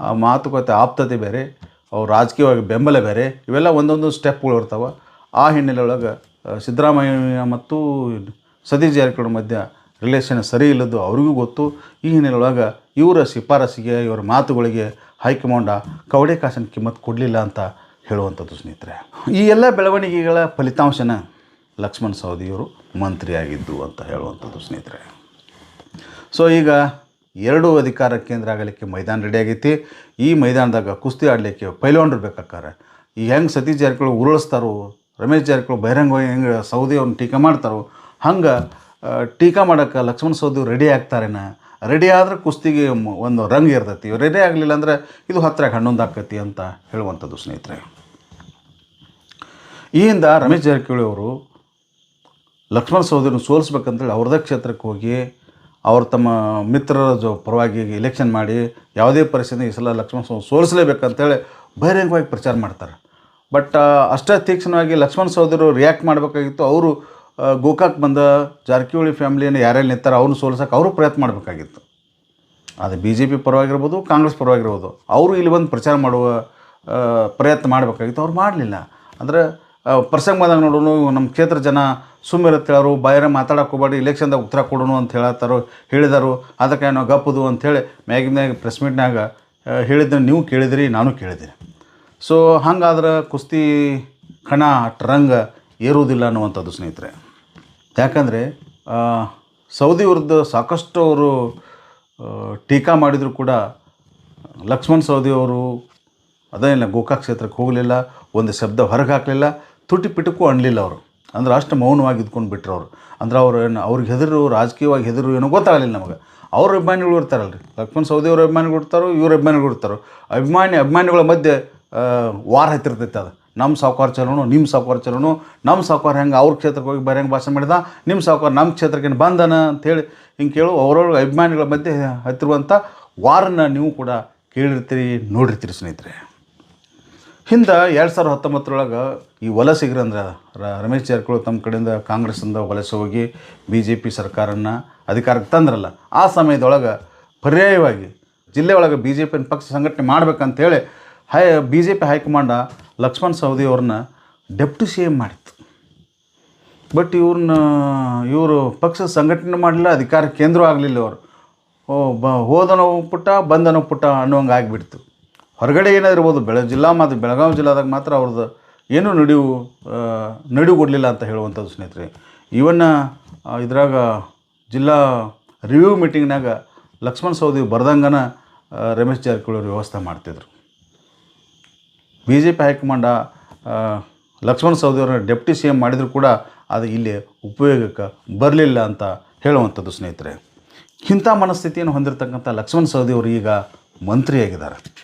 ಆ ಮಾತುಕತೆ ಆಪ್ತತೆ ಬೇರೆ, ಅವ್ರು ರಾಜಕೀಯವಾಗಿ ಬೆಂಬಲ ಬೇರೆ, ಇವೆಲ್ಲ ಒಂದೊಂದು ಸ್ಟೆಪ್ಗಳು ಇರ್ತಾವೆ. ಆ ಹಿನ್ನೆಲೆ ಒಳಗೆ ಸಿದ್ದರಾಮಯ್ಯ ಮತ್ತು ಸತೀಶ್ ಜಾರಕಿಹೊಳಿ ಮಧ್ಯ ರಿಲೇಷನ್ ಸರಿ ಇಲ್ಲದ್ದು ಅವ್ರಿಗೂ ಗೊತ್ತು. ಈ ಹಿನ್ನೆಲೆ ಒಳಗೆ ಇವರ ಶಿಫಾರಸಿಗೆ, ಇವರ ಮಾತುಗಳಿಗೆ ಹೈಕಮಾಂಡ ಕವಡೆ ಕಾಸಿನ ಕಿಮ್ಮತ್ತು ಕೊಡಲಿಲ್ಲ ಅಂತ ಹೇಳುವಂಥದ್ದು ಸ್ನೇಹಿತರೆ. ಈ ಎಲ್ಲ ಬೆಳವಣಿಗೆಗಳ ಫಲಿತಾಂಶನ ಲಕ್ಷ್ಮಣ್ ಸವದಿಯವರು ಮಂತ್ರಿಯಾಗಿದ್ದು ಅಂತ ಹೇಳುವಂಥದ್ದು ಸ್ನೇಹಿತರೆ. ಸೊ ಈಗ 2 ಅಧಿಕಾರ ಕೇಂದ್ರ ಆಗಲಿಕ್ಕೆ ಮೈದಾನ ರೆಡಿ ಆಗೈತಿ. ಈ ಮೈದಾನದಾಗ ಕುಸ್ತಿ ಆಡಲಿಕ್ಕೆ ಪೈಲ್ವಾನರು ಬೇಕಾರೆ ಈ ಹೆಂಗೆ ಸತೀಶ್ ಜಾರಕಿಹೊಳಿ ಉರುಳಿಸ್ತಾರೋ, ರಮೇಶ್ ಜಾರಕಿಹೊಳಿ ಬಹಿರಂಗವಾಗಿ ಹೆಂಗೆ ಸೌದಿ ಅವ್ರನ್ನ ಟೀಕಾ ಮಾಡ್ತಾರೋ, ಹಂಗೆ ಟೀಕಾ ಮಾಡೋಕ್ಕೆ ಲಕ್ಷ್ಮಣ್ ಸವದಿ ರೆಡಿ ಆಗ್ತಾರೇನ. ರೆಡಿ ಆದರೆ ಕುಸ್ತಿಗೆ ಒಂದು ರಂಗ್ ಇರ್ತೈತಿ. ರೆಡಿ ಆಗಲಿಲ್ಲ ಅಂದರೆ ಇದು ಹತ್ತಿರ ಹನ್ನೊಂದು ಆಕತಿ ಅಂತ ಹೇಳುವಂಥದ್ದು ಸ್ನೇಹಿತರೆ. ಈ ಹಿಂದೆ ರಮೇಶ್ ಜಾರಕಿಹೊಳಿ ಅವರು ಲಕ್ಷ್ಮಣ್ ಸವದಿಯನ್ನು ಸೋಲಿಸ್ಬೇಕಂತೇಳಿ ಅವ್ರದೇ ಕ್ಷೇತ್ರಕ್ಕೆ ಹೋಗಿ ಅವರು ತಮ್ಮ ಮಿತ್ರರ ಪರವಾಗಿ ಎಲೆಕ್ಷನ್ ಮಾಡಿ ಯಾವುದೇ ಪರಿಸ್ಥಿತಿ ಈ ಸಲ ಲಕ್ಷ್ಮಣ್ ಸವದಿ ಸೋಲಿಸಲೇಬೇಕಂತೇಳಿ ಬಹಿರಂಗವಾಗಿ ಪ್ರಚಾರ ಮಾಡ್ತಾರೆ. ಬಟ್ ಅಷ್ಟೇ ತೀಕ್ಷ್ಣವಾಗಿ ಲಕ್ಷ್ಮಣ್ ಸವದಿರು ರಿಯಾಕ್ಟ್ ಮಾಡಬೇಕಾಗಿತ್ತು. ಅವರು ಗೋಕಾಕ್ ಬಂದ ಜಾರಕಿಹೊಳಿ ಫ್ಯಾಮಿಲಿಯನ್ನು ಯಾರ್ಯಾರು ನಿಂತಾರೆ ಅವ್ರನ್ನ ಸೋಲಿಸೋಕೆ ಅವರು ಪ್ರಯತ್ನ ಮಾಡಬೇಕಾಗಿತ್ತು. ಅದು BJP ಪರವಾಗಿರ್ಬೋದು, ಕಾಂಗ್ರೆಸ್ ಪರವಾಗಿರ್ಬೋದು, ಅವರು ಇಲ್ಲಿ ಬಂದು ಪ್ರಚಾರ ಮಾಡುವ ಪ್ರಯತ್ನ ಮಾಡಬೇಕಾಗಿತ್ತು. ಅವ್ರು ಮಾಡಲಿಲ್ಲ. ಅಂದರೆ ಪ್ರಸಂಗ ಬಂದಾಗ ನೋಡೋಣ, ನಮ್ಮ ಕ್ಷೇತ್ರ ಜನ ಸುಮ್ಮಿರುತ್ತೇಳರು, ಬಾಯರ ಮಾತಾಡೋಕೆ ಹೋಗ್ಬೇಡಿ, ಇಲೆಕ್ಷನ್ದಾಗ ಉತ್ತರ ಕೊಡೋಣ ಅಂತ ಹೇಳಿದರು. ಅದಕ್ಕೆ ನಾವು ಗಪ್ಪದು ಅಂಥೇಳಿ ಮ್ಯಾಗಿನ್ಯಾಗ ಪ್ರೆಸ್ ಮೀಟ್ನಾಗ ಹೇಳಿದ್ದನ್ನು ನೀವು ಕೇಳಿದಿರಿ, ನಾನು ಕೇಳಿದ್ದೀನಿ. ಸೊ ಹಂಗಾದ್ರೆ ಕುಸ್ತಿ ಕಣ ರಂಗ ಏರುವುದಿಲ್ಲ ಅನ್ನುವಂಥದ್ದು ಸ್ನೇಹಿತರೆ. ಯಾಕಂದರೆ ಸೌದಿ ವಿರುದ್ಧ ಸಾಕಷ್ಟು ಅವರು ಟೀಕಾ ಮಾಡಿದರೂ ಕೂಡ ಲಕ್ಷ್ಮಣ್ ಸವದಿ ಅವರು ಅದೇನಿಲ್ಲ, ಗೋಕಾಕ್ ಕ್ಷೇತ್ರಕ್ಕೆ ಹೋಗಲಿಲ್ಲ, ಒಂದು ಶಬ್ದ ಹೊರಗೆ ಹಾಕಲಿಲ್ಲ, ತುಟಿ ಪಿಟಕ್ಕೂ ಅನ್ನಲಿಲ್ಲ ಅವರು. ಅಂದ್ರೆ ಅಷ್ಟು ಮೌನವಾಗಿ ಇದ್ಕೊಂಡು ಬಿಟ್ಟರು ಅವರು. ಅಂದ್ರೆ ಅವ್ರಿಗೆ ಹೆದರು, ರಾಜಕೀಯವಾಗಿ ಹೆದರು ಏನೋ ಗೊತ್ತಾಗಲಿಲ್ಲ ನಮಗೆ. ಅವ್ರ ಅಭಿಮಾನಿಗಳು ಇರ್ತಾರಲ್ರಿ, ಲಕ್ಷ್ಮಣ್ ಸವದಿ ಅವ್ರ ಅಭಿಮಾನಿಗಳು ಇರ್ತಾರೋ, ಇವ್ರ ಅಭಿಮಾನಿಗಳು ಇರ್ತಾರೋ. ಅಭಿಮಾನಿಗಳ ಮಧ್ಯೆ ವಾರ ಹತ್ತಿರ್ತೈತೆ. ಅದು ನಮ್ಮ ಸಾವುಕಾರ ಚಲೋನು, ನಿಮ್ಮ ಸಾವುಕಾರ ಚಲೋನು, ನಮ್ಮ ಸಾವುಕಾರ ಹೆಂಗೆ ಅವ್ರ ಕ್ಷೇತ್ರಕ್ಕೆ ಹೋಗಿ ಬರೆಯಂಗೆ ಭಾಷಣ ಮಾಡಿದ, ನಿಮ್ಮ ಸಾವುಕಾರ ನಮ್ಮ ಕ್ಷೇತ್ರಕ್ಕೆ ಬಂದನ ಅಂಥೇಳಿ ಹಿಂಗೆ ಕೇಳು ಅವರೊಳಗೆ ಅಭಿಮಾನಿಗಳ ಮಧ್ಯೆ ಹತ್ತಿರುವಂಥ ವಾರನ್ನ ನೀವು ಕೂಡ ಕೇಳಿರ್ತೀರಿ, ನೋಡಿರ್ತೀರಿ ಸ್ನೇಹಿತರೆ. ಹಿಂದೆ 2019 ಈ ವಲಸಿಗರು ಅಂದ್ರೆ ರಮೇಶ್ ಜಾರಕಿಹೊಳಿ ತಮ್ಮ ಕಡೆಯಿಂದ ಕಾಂಗ್ರೆಸ್ಸಿಂದ ವಲಸೆ ಹೋಗಿ BJP ಸರ್ಕಾರನ ಅಧಿಕಾರಕ್ಕೆ ತಂದ್ರಲ್ಲ, ಆ ಸಮಯದೊಳಗೆ ಪರ್ಯಾಯವಾಗಿ ಜಿಲ್ಲೆ ಒಳಗೆ BJP ಪಕ್ಷ ಸಂಘಟನೆ ಮಾಡ್ಬೇಕಂತೇಳಿ BJP ಹೈಕಮಾಂಡ ಲಕ್ಷ್ಮಣ್ ಸವದಿ ಅವ್ರನ್ನ ಡೆಪ್ಟಿ CM ಮಾಡಿತ್ತು. ಬಟ್ ಇವರು ಪಕ್ಷ ಸಂಘಟನೆ ಮಾಡಲಿಲ್ಲ, ಅಧಿಕಾರ ಕೇಂದ್ರ ಆಗಲಿಲ್ಲ. ಅವರು ಹೋದನೋ ಪುಟ್ಟ ಬಂದನೋ ಪುಟ್ಟ ಅನ್ನೋಂಗೆ ಆಗಿಬಿಡ್ತು. ಹೊರಗಡೆ ಏನಾದಿರ್ಬೋದು, ಬೆಳಗಾವಿ ಜಿಲ್ಲಾದಾಗ ಮಾತ್ರ ಅವ್ರದ್ದು ಏನೂ ನಡಿಗೊಡಲಿಲ್ಲ ಅಂತ ಹೇಳುವಂಥದ್ದು ಸ್ನೇಹಿತರೆ. ಇವನ್ನ ಇದ್ರಾಗ ಜಿಲ್ಲಾ ರಿವ್ಯೂ ಮೀಟಿಂಗ್ನಾಗ ಲಕ್ಷ್ಮಣ್ ಸವದಿ ಬರ್ದಂಗನ ರಮೇಶ್ ಜಾರಕಿಹೊಳಿ ಅವರು ವ್ಯವಸ್ಥೆ ಮಾಡ್ತಿದ್ರು. BJP ಹೈಕಮಾಂಡ ಲಕ್ಷ್ಮಣ್ ಸವದಿ ಅವ್ರನ್ನ ಡೆಪ್ಟಿ CM ಮಾಡಿದರೂ ಕೂಡ ಅದು ಇಲ್ಲಿ ಉಪಯೋಗಕ್ಕೆ ಬರಲಿಲ್ಲ ಅಂತ ಹೇಳುವಂಥದ್ದು ಸ್ನೇಹಿತರೆ. ಇಂಥ ಮನಸ್ಥಿತಿಯನ್ನು ಹೊಂದಿರತಕ್ಕಂಥ ಲಕ್ಷ್ಮಣ್ ಸವದಿ ಅವರು ಈಗ ಮಂತ್ರಿಯಾಗಿದ್ದಾರೆ.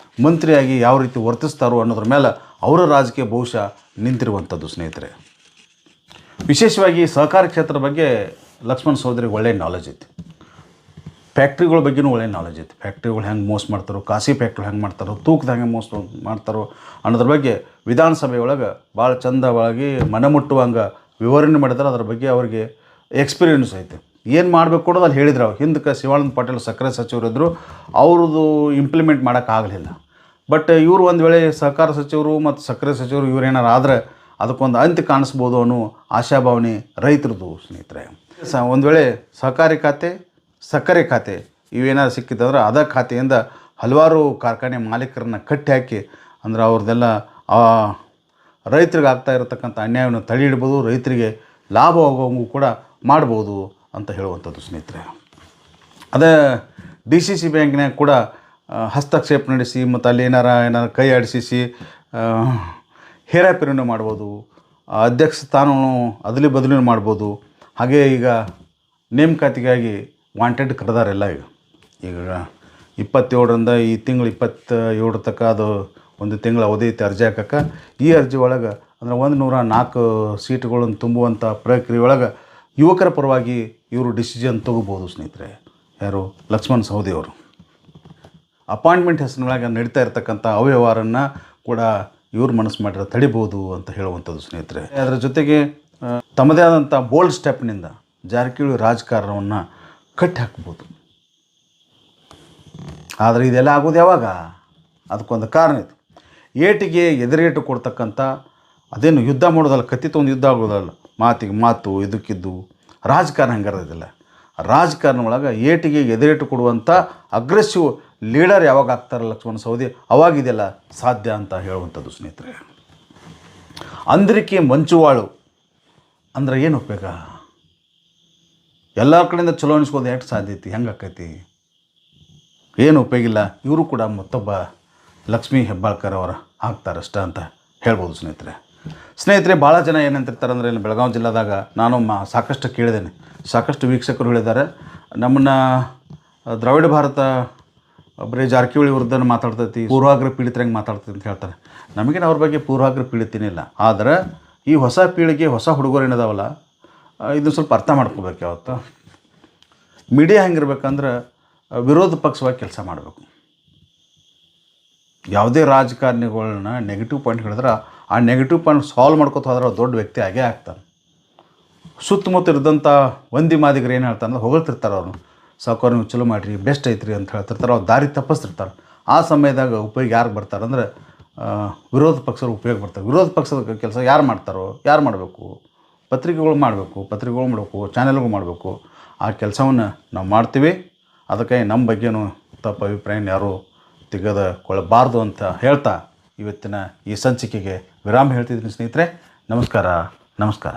ಮಂತ್ರಿಯಾಗಿ ಯಾವ ರೀತಿ ವರ್ತಿಸ್ತಾರೋ ಅನ್ನೋದ್ರ ಮೇಲೆ ಅವರ ರಾಜಕೀಯ ಭವಿಷ್ಯ ನಿಂತಿರುವಂಥದ್ದು ಸ್ನೇಹಿತರೆ. ವಿಶೇಷವಾಗಿ ಸಹಕಾರ ಕ್ಷೇತ್ರದ ಬಗ್ಗೆ ಲಕ್ಷ್ಮಣ್ ಸವದಿರಿಗೆ ಒಳ್ಳೆಯ ನಾಲೆಜ್ ಐತಿ. ಫ್ಯಾಕ್ಟ್ರಿಗಳ ಬಗ್ಗೆನೂ ಒಳ್ಳೆಯ ನಾಲೆಜ್ ಐತಿ. ಫ್ಯಾಕ್ಟ್ರಿಗಳು ಹೆಂಗೆ ಮೋಸ ಮಾಡ್ತಾರೋ, ಕಾಸಿ ಫ್ಯಾಕ್ಟ್ರಿ ಹೆಂಗೆ ಮಾಡ್ತಾರೋ, ತೂಕದ ಹೆಂಗೆ ಮೋಸ ಮಾಡ್ತಾರೋ ಅನ್ನೋದ್ರ ಬಗ್ಗೆ ವಿಧಾನಸಭೆ ಒಳಗೆ ಭಾಳ ಚಂದವಾಗಿ ಮನಮುಟ್ಟುವಂಗೆ ವಿವರಣೆ ಮಾಡಿದ್ರೆ ಅದರ ಬಗ್ಗೆ ಅವರಿಗೆ ಎಕ್ಸ್ಪೀರಿಯೆನ್ಸ್ ಐತೆ. ಏನು ಮಾಡಬೇಕು ಕೊಡೋದು ಅಲ್ಲಿ ಹೇಳಿದ್ರು. ಅವ್ರು ಹಿಂದಕ್ಕೆ ಶಿವಾನಂದ ಪಾಟೀಲ್ ಸಕ್ಕರೆ ಸಚಿವರಿದ್ದರು, ಅವ್ರದ್ದು ಇಂಪ್ಲಿಮೆಂಟ್ ಮಾಡೋಕ್ಕಾಗಲಿಲ್ಲ. ಬಟ್ ಇವರು ಒಂದು ವೇಳೆ ಸಹಕಾರ ಸಚಿವರು ಮತ್ತು ಸಕ್ಕರೆ ಸಚಿವರು ಇವರೇನಾರು ಆದರೆ ಅದಕ್ಕೊಂದು ಅಂತ್ಯ ಕಾಣಿಸ್ಬೋದು ಅನ್ನೋ ಆಶಾಭಾವನೆ ರೈತರದು ಸ್ನೇಹಿತರೆ. ಒಂದು ವೇಳೆ ಸಹಕಾರಿ ಖಾತೆ, ಸಕ್ಕರೆ ಖಾತೆ ಇವೇನಾದ್ರು ಸಿಕ್ಕಿತ್ತಂದ್ರೆ ಅದ ಖಾತೆಯಿಂದ ಹಲವಾರು ಕಾರ್ಖಾನೆ ಮಾಲೀಕರನ್ನ ಕಟ್ಟಿ ಹಾಕಿ ಅಂದ್ರೆ ಅವ್ರದ್ದೆಲ್ಲ ರೈತರಿಗೆ ಆಗ್ತಾ ಇರತಕ್ಕಂಥ ಅನ್ಯಾಯವನ್ನು ತಡೆ ಹಿಡ್ಬೋದು, ರೈತರಿಗೆ ಲಾಭವಾಗುವಂಗೂ ಕೂಡ ಮಾಡ್ಬೋದು ಅಂತ ಹೇಳುವಂಥದ್ದು ಸ್ನೇಹಿತರೆ. ಅದೇ DCC ಬ್ಯಾಂಕ್ನಾಗ ಕೂಡ ಹಸ್ತಕ್ಷೇಪ ನಡೆಸಿ ಮತ್ತು ಅಲ್ಲಿ ಏನಾರ ಕೈ ಆಡಿಸಿ ಹೇರಾಪೇರಿನೂ ಮಾಡ್ಬೋದು, ಅಧ್ಯಕ್ಷ ಸ್ಥಾನವನ್ನು ಅದಲಿ ಬದಲಿನೂ ಮಾಡ್ಬೋದು. ಹಾಗೆ ಈಗ ನೇಮಕಾತಿಗಾಗಿ ವಾಂಟೆಡ್ ಕರೆದಾರೆಲ್ಲ. ಈಗ 27ರಿಂದ ಈ ತಿಂಗಳು 27 ತನಕ ಅದು ಒಂದು ತಿಂಗಳ ಅವಧಿ ಐತೆ ಅರ್ಜಿ ಹಾಕಕ್ಕೆ. ಈ ಅರ್ಜಿ ಒಳಗೆ ಅಂದರೆ 104 ಸೀಟುಗಳನ್ನು ತುಂಬುವಂಥ ಪ್ರಕ್ರಿಯೆ ಒಳಗೆ ಯುವಕರ ಪರವಾಗಿ ಇವರು ಡಿಸಿಷನ್ ತೊಗೋಬೋದು ಸ್ನೇಹಿತರೆ. ಯಾರು? ಲಕ್ಷ್ಮಣ್ ಸವದಿ ಅವರು. ಅಪಾಯಿಂಟ್ಮೆಂಟ್ ಹೆಸರಿನೊಳಗೆ ನಡೀತಾ ಇರ್ತಕ್ಕಂಥ ಅವ್ಯವಹಾರನ್ನು ಕೂಡ ಇವ್ರು ಮನಸ್ಸು ಮಾಡಿದ್ರೆ ತಡಿಬೋದು ಅಂತ ಹೇಳುವಂಥದ್ದು ಸ್ನೇಹಿತರೆ. ಅದರ ಜೊತೆಗೆ ತಮ್ಮದೇ ಆದಂಥ ಬೋಲ್ಡ್ ಸ್ಟೆಪ್ನಿಂದ ಜಾರಕಿಹೊಳಿ ರಾಜಕಾರಣವನ್ನು ಕಟ್ಟಿ ಹಾಕ್ಬೋದು. ಆದರೆ ಇದೆಲ್ಲ ಆಗೋದು ಯಾವಾಗ? ಅದಕ್ಕೊಂದು ಕಾರಣ ಇದು. ಏಟಿಗೆ ಎದುರೇಟು ಕೊಡ್ತಕ್ಕಂಥ, ಅದೇನು ಯುದ್ಧ ಮಾಡೋದಲ್ಲ, ಕತ್ತಿ ತೊಗೊಂಡು ಯುದ್ಧ ಆಗೋದಲ್ಲ, ಮಾತಿಗೆ ಮಾತು, ಇದಕ್ಕಿದ್ದು ರಾಜಕಾರಣ ಹಂಗಿರೋದಿಲ್ಲ. ರಾಜಕಾರಣ ಒಳಗೆ ಏಟಿಗೆ ಎದುರೇಟು ಕೊಡುವಂಥ ಅಗ್ರೆಸಿವ್ ಲೀಡರ್ ಯಾವಾಗ ಆಗ್ತಾರೆ ಲಕ್ಷ್ಮಣ ಸವದಿ, ಅವಾಗಿದೆಲ್ಲ ಸಾಧ್ಯ ಅಂತ ಹೇಳುವಂಥದ್ದು ಸ್ನೇಹಿತರೆ. ಅಂದ್ರಿಕೆ ಮಂಚುವಾಳು ಅಂದ್ರೆ ಏನು ಉಪಯೋಗ? ಎಲ್ಲ ಕಡೆಯಿಂದ ಚಲೋ ಅನಿಸ್ಕೋದು ಎಷ್ಟು ಸಾಧ್ಯತೆ? ಹೆಂಗೆ ಆಕೈತಿ? ಏನು ಉಪಯೋಗಿಲ್ಲ. ಇವರು ಕೂಡ ಮತ್ತೊಬ್ಬ ಲಕ್ಷ್ಮೀ ಹೆಬ್ಬಾಳ್ಕರ್ ಅವರ ಆಗ್ತಾರಷ್ಟ ಅಂತ ಹೇಳ್ಬೋದು ಸ್ನೇಹಿತರೆ. ಭಾಳ ಜನ ಏನಂತಿರ್ತಾರೆ ಅಂದರೆ, ಇಲ್ಲಿ ಬೆಳಗಾವಿ ಜಿಲ್ಲಾದಾಗ ನಾನು ಸಾಕಷ್ಟು ಕೇಳಿದ್ದೇನೆ, ಸಾಕಷ್ಟು ವೀಕ್ಷಕರು ಹೇಳಿದ್ದಾರೆ, ನಮ್ಮನ್ನು ದ್ರಾವಿಡ ಭಾರತ ಬರೀ ಜಾರಕಿಹೊಳಿ ವಿರುದ್ಧ ಮಾತಾಡ್ತೈತಿ, ಪೂರ್ವಾಗ್ರಹ ಪೀಡಿತರಂಗೆ ಮಾತಾಡ್ತೈತಿ ಅಂತ ಹೇಳ್ತಾರೆ. ನಮಗೇನು ಅವ್ರ ಬಗ್ಗೆ ಪೂರ್ವಾಗ್ರಹ ಪೀಡಿತನಿಲ್ಲ. ಆದರೆ ಈ ಹೊಸ ಪೀಳಿಗೆ, ಹೊಸ ಹುಡುಗರು ಏನಿದಾವಲ್ಲ, ಇದನ್ನು ಸ್ವಲ್ಪ ಅರ್ಥ ಮಾಡ್ಕೋಬೇಕು. ಯಾವತ್ತು ಮೀಡಿಯಾ ಹೆಂಗಿರ್ಬೇಕಂದ್ರೆ ವಿರೋಧ ಪಕ್ಷವಾಗಿ ಕೆಲಸ ಮಾಡಬೇಕು. ಯಾವುದೇ ರಾಜಕಾರಣಿಗಳನ್ನ ನೆಗೆಟಿವ್ ಪಾಯಿಂಟ್ ಹೇಳಿದ್ರೆ ಆ ನೆಗೆಟಿವ್ ಪಾಯಿಂಟ್ ಸಾಲ್ವ್ ಮಾಡ್ಕೊತ ಹೋದ್ರೆ ದೊಡ್ಡ ವ್ಯಕ್ತಿ ಆಗೇ ಆಗ್ತಾನೆ. ಸುತ್ತಮುತ್ತ ಇರಿದಂಥ ಒಂದಿ ಮಾದಿಗರು ಏನು ಹೇಳ್ತಾರೆ ಅಂದ್ರೆ ಹೊಗಳ್ತಿರ್ತಾರೆ. ಅವ್ರು ಸಾಕೋರು ನೀವು ಚಲೋ ಮಾಡಿರಿ, ಬೆಸ್ಟ್ ಐತ್ರಿ ಅಂತ ಹೇಳ್ತಿರ್ತಾರೆ. ಅವ್ರು ದಾರಿ ತಪ್ಪಿಸ್ತಿರ್ತಾರೆ. ಆ ಸಮಯದಾಗ ಉಪಯೋಗ ಯಾರು ಬರ್ತಾರೆ ಅಂದರೆ ವಿರೋಧ ಪಕ್ಷರು ಉಪಯೋಗ ಬರ್ತಾರೆ. ವಿರೋಧ ಪಕ್ಷದ ಕೆಲಸ ಯಾರು ಮಾಡ್ತಾರೋ, ಯಾರು ಮಾಡಬೇಕು? ಪತ್ರಿಕೆಗಳು ಮಾಡಬೇಕು, ಚಾನೆಲ್ಗಳು ಮಾಡಬೇಕು. ಆ ಕೆಲಸವನ್ನು ನಾವು ಮಾಡ್ತೀವಿ. ಅದಕ್ಕಾಗಿ ನಮ್ಮ ಬಗ್ಗೆನೂ ತಪ್ಪು ಅಭಿಪ್ರಾಯ ಯಾರೂ ತೆಗೆದುಕೊಳ್ಳಬಾರ್ದು ಅಂತ ಹೇಳ್ತಾ ಇವತ್ತಿನ ಈ ಸಂಚಿಕೆಗೆ ವಿರಾಮ ಹೇಳ್ತಿದ್ದೀನಿ ಸ್ನೇಹಿತರೆ. ನಮಸ್ಕಾರ.